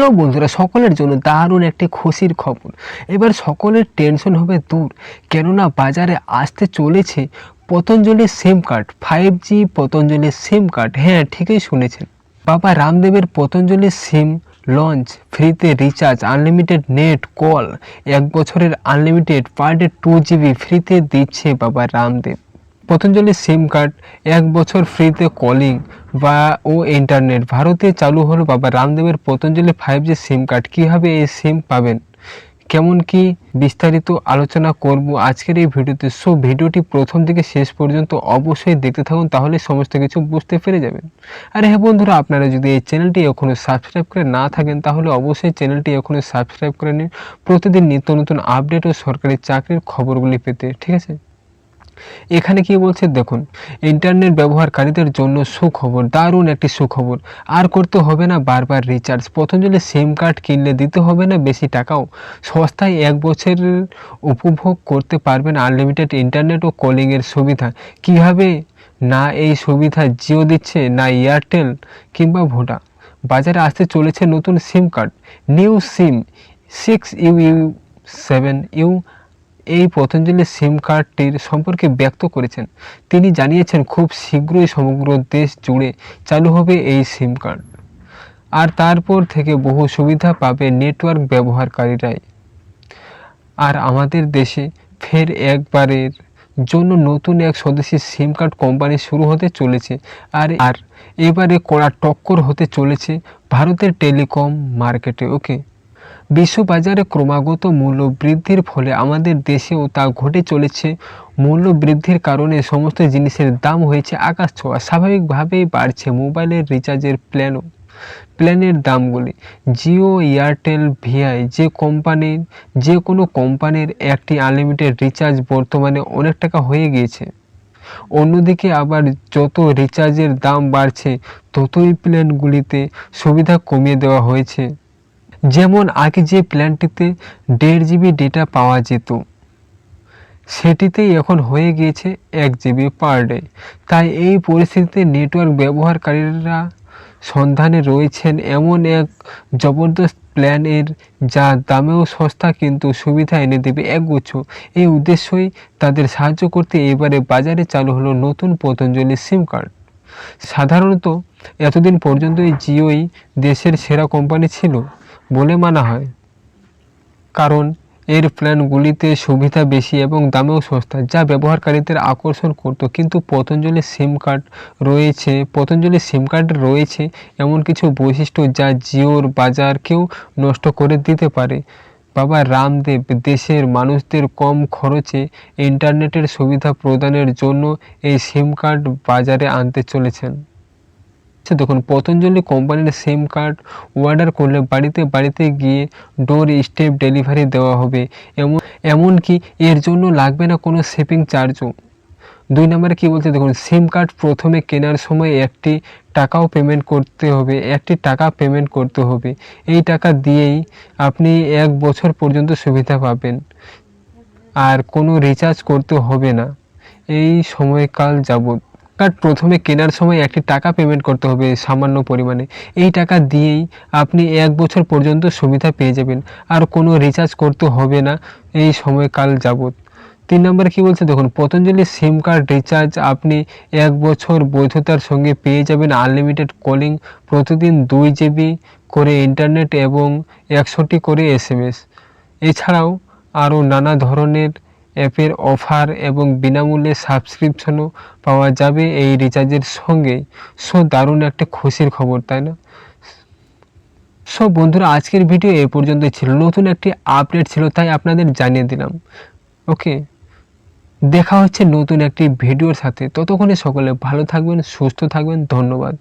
সব বন্ধুরা সকলের জন্য দারুণ একটি খুশির খবর। এবার সকলের টেনশন হবে দূর, কেননা বাজারে আসতে চলেছে পতঞ্জলির সিম কার্ড, 5G পতঞ্জলির সিম কার্ড। হ্যাঁ, ঠিকই শুনেছেন, বাবা রামদেবের পতঞ্জলির সিম লঞ্চ। ফ্রিতে রিচার্জ, আনলিমিটেড নেট কল, 1 বছরের আনলিমিটেড পার ডে 2GB ফ্রিতে দিচ্ছে বাবা রামদেব। পতঞ্জলি সিম কার্ড, 1 বছর ফ্রিতে কলিং ও ইন্টারনেট। ভারতে চালু হলো বাবা রামদেবের পতঞ্জলি 5G সিম কার্ড। কীভাবে এই সিম পাবেন, কেমন কি বিস্তারিত আলোচনা করব আজকের এই ভিডিওতে। সো ভিডিওটি প্রথম থেকে শেষ পর্যন্ত অবশ্যই দেখতে থাকুন, তাহলে সমস্ত কিছু বুঝতে পেরে যাবেন। আর হ্যাঁ বন্ধুরা, আপনারা যদি এই চ্যানেলটি এখনও সাবস্ক্রাইব করে না থাকেন তাহলে অবশ্যই চ্যানেলটি এখনও সাবস্ক্রাইব করে নিন, প্রতিদিন নিত্য নতুন আপডেট ও সরকারি চাকরির খবরগুলি পেতে। ঠিক আছে, এখানে কি বলছে দেখুন, ইন্টারনেট ব্যবহারকারীদের জন্য সুখবর, দারুণ একটি সুখবর। আর করতে হবে না বারবার রিচার্জ। পতঞ্জলি সিম কার্ড কিনলে দিতে হবে না বেশি টাকাও, সস্তায় 1 বছরের উপভোগ করতে পারবেন আনলিমিটেড ইন্টারনেট ও কলিংয়ের সুবিধা। কিভাবে, না এই সুবিধা জিও দিচ্ছে, না এয়ারটেল কিংবা ভোডা। বাজারে আসতে চলেছে নতুন সিম কার্ড, নিউ সিম 6UU7U। এই পতঞ্জলি সিম কার্ডটির সম্পর্কে ব্যক্ত করেছেন। তিনি জানিয়েছেন খুব শীঘ্রই সমগ্র দেশ জুড়ে চালু হবে এই সিম কার্ড। আর তারপর থেকে বহু সুবিধা পাবে নেটওয়ার্ক ব্যবহারকারীরাই। আর আমাদের দেশে ফের একবারের জন্য নতুন এক স্বদেশি সিম কার্ড কোম্পানি শুরু হতে চলেছে। আর এবারে কড়া টক্কর হতে চলেছে ভারতের টেলিকম মার্কেটে। ওকে, বিশ্ববাজারে ক্রমাগত মূল্য বৃদ্ধির ফলে আমাদের দেশেও তা ঘটে চলেছে। মূল্য বৃদ্ধির কারণে সমস্ত জিনিসের দাম হয়েছে আকাশ ছোঁয়া। স্বাভাবিকভাবেই বাড়ছে মোবাইলের রিচার্জের প্ল্যানের দামগুলি। জিও, এয়ারটেল, ভিআই যে কোনো কোম্পানির একটি আনলিমিটেড রিচার্জ বর্তমানে অনেক টাকা হয়ে গিয়েছে। অন্যদিকে আবার যত রিচার্জের দাম বাড়ছে ততই প্ল্যানগুলিতে সুবিধা কমিয়ে দেওয়া হয়েছে। যেমন আগে যে প্ল্যানটিতে 1.5GB ডেটা পাওয়া যেত, সেটিতেই এখন হয়ে গিয়েছে 1GB পার ডে। তাই এই পরিস্থিতিতে নেটওয়ার্ক ব্যবহারকারীরা সন্ধানে রয়েছেন এমন এক জবরদস্ত প্ল্যানের, যা দামেও সস্তা কিন্তু সুবিধা এনে দেবে একগুচ্ছ। এই উদ্দেশ্যই তাদের সাহায্য করতে এবারে বাজারে চালু হলো নতুন পতঞ্জলি সিম কার্ড। সাধারণত এতদিন পর্যন্তই জিওই দেশের সেরা কোম্পানি ছিল বলে মানা হয়, কারণ এর প্ল্যানগুলিতে সুবিধা বেশি এবং দামেও সস্তা, যা ব্যবহারকারীদের আকর্ষণ করত। কিন্তু পতঞ্জলি সিম কার্ডে রয়েছে এমন কিছু বৈশিষ্ট্য যা জিওর বাজারকেও নষ্ট করে দিতে পারে। বাবা রামদেব দেশের মানুষদের কম খরচে ইন্টারনেটের সুবিধা প্রদানের জন্য এই সিম কার্ড বাজারে আনতে চলেছেন। দেখুন, পতঞ্জলি কোম্পানির সিম কার্ড অর্ডার করলে বাড়িতে বাড়িতে গিয়ে ডোর স্টেপ ডেলিভারি দেওয়া হবে। এমনকি এর জন্য লাগবে না কোনো শিপিং চার্জও। 2 নম্বরে কী বলছে দেখুন, সিম কার্ড প্রথমে কেনার সময় একটি টাকা পেমেন্ট করতে হবে। এই টাকা দিয়েই আপনি 1 বছর পর্যন্ত সুবিধা পাবেন, আর কোনো রিচার্জ করতে হবে না এই সময়কাল যাবত। কার্ড প্রথমে কেনার সময় একটি টাকা পেমেন্ট করতে হবে সামান্য পরিমাণে। এই টাকা দিয়েই আপনি 1 বছর পর্যন্ত সুবিধা পেয়ে যাবেন, আর কোনো রিচার্জ করতে হবে না এই সময়কাল যাবত। 3 নম্বরে কী বলছে দেখুন, পতঞ্জলি সিম কার্ড রিচার্জ আপনি 1 বছর বৈধতার সঙ্গে পেয়ে যাবেন আনলিমিটেড কলিং, প্রতিদিন 2GB করে ইন্টারনেট এবং 100টি করে SMS। এছাড়াও আরও নানা ধরনের অ্যাপের অফার এবং বিনামূল্যে সাবস্ক্রিপশনও পাওয়া যাবে এই রিচার্জের সঙ্গেই। সো দারুণ একটা খুশির খবর, তাই না? সো বন্ধুরা, আজকের ভিডিও এ পর্যন্তই ছিল। নতুন একটি আপডেট ছিল তাই আপনাদের জানিয়ে দিলাম। ওকে, দেখা হচ্ছে নতুন একটি ভিডিওর সাথে। ততক্ষণে সকলে ভালো থাকবেন, সুস্থ থাকবেন। ধন্যবাদ।